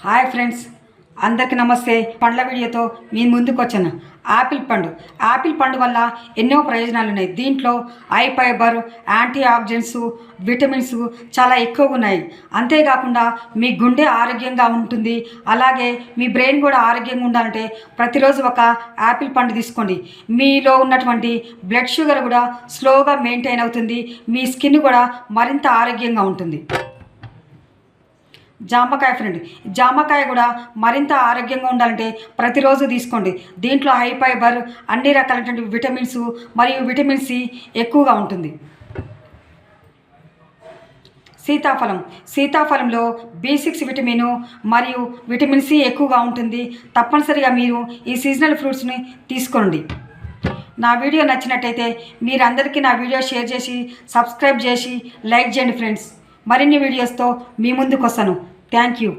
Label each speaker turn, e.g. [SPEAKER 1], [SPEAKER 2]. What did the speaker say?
[SPEAKER 1] Hi friends, అందరికీ నమస్తే. పండ్ల వీడియోతో మీ ముందుకు వచ్చాను. యాపిల్ పండు వల్ల ఎన్నో ప్రయోజనాలు ఉన్నాయి. దీంట్లో high fibre, antioxidants, vitamins చాలా ఎక్కువగా ఉన్నాయి. అంతేకాకుండా మీ గుండె ఆరోగ్యంగా ఉంటుంది. అలాగే మీ బ్రెయిన్ కూడా ఆరోగ్యంగా ఉండాలంటే ప్రతిరోజు ఒక యాపిల్ పండు తీసుకోండి. మీలో ఉన్నటువంటి బ్లడ్ షుగర్ కూడా స్లోగా మెయింటైన్ అవుతుంది. మీ స్కిన్ కూడా మరింత ఆరోగ్యంగా ఉంటుంది. జామకాయ ఫ్రెండ్, జామకాయ కూడా మరింత ఆరోగ్యంగా ఉండాలంటే ప్రతిరోజు తీసుకోండి. దీంట్లో హై ఫైబర్, అన్ని రకాలైనటువంటి విటమిన్స్ మరియు విటమిన్ సి ఎక్కువగా ఉంటుంది. సీతాఫలంలో B6 విటమిన్ మరియు విటమిన్ సి ఎక్కువగా ఉంటుంది. తప్పనిసరిగా మీరు ఈ సీజనల్ ఫ్రూట్స్ని తీసుకోండి. నా వీడియో నచ్చినట్టయితే మీరందరికీ నా వీడియో షేర్ చేసి సబ్స్క్రైబ్ చేసి లైక్ చేయండి ఫ్రెండ్స్. మరిన్ని వీడియోస్తో మీ ముందుకు వస్తాను. Thank you.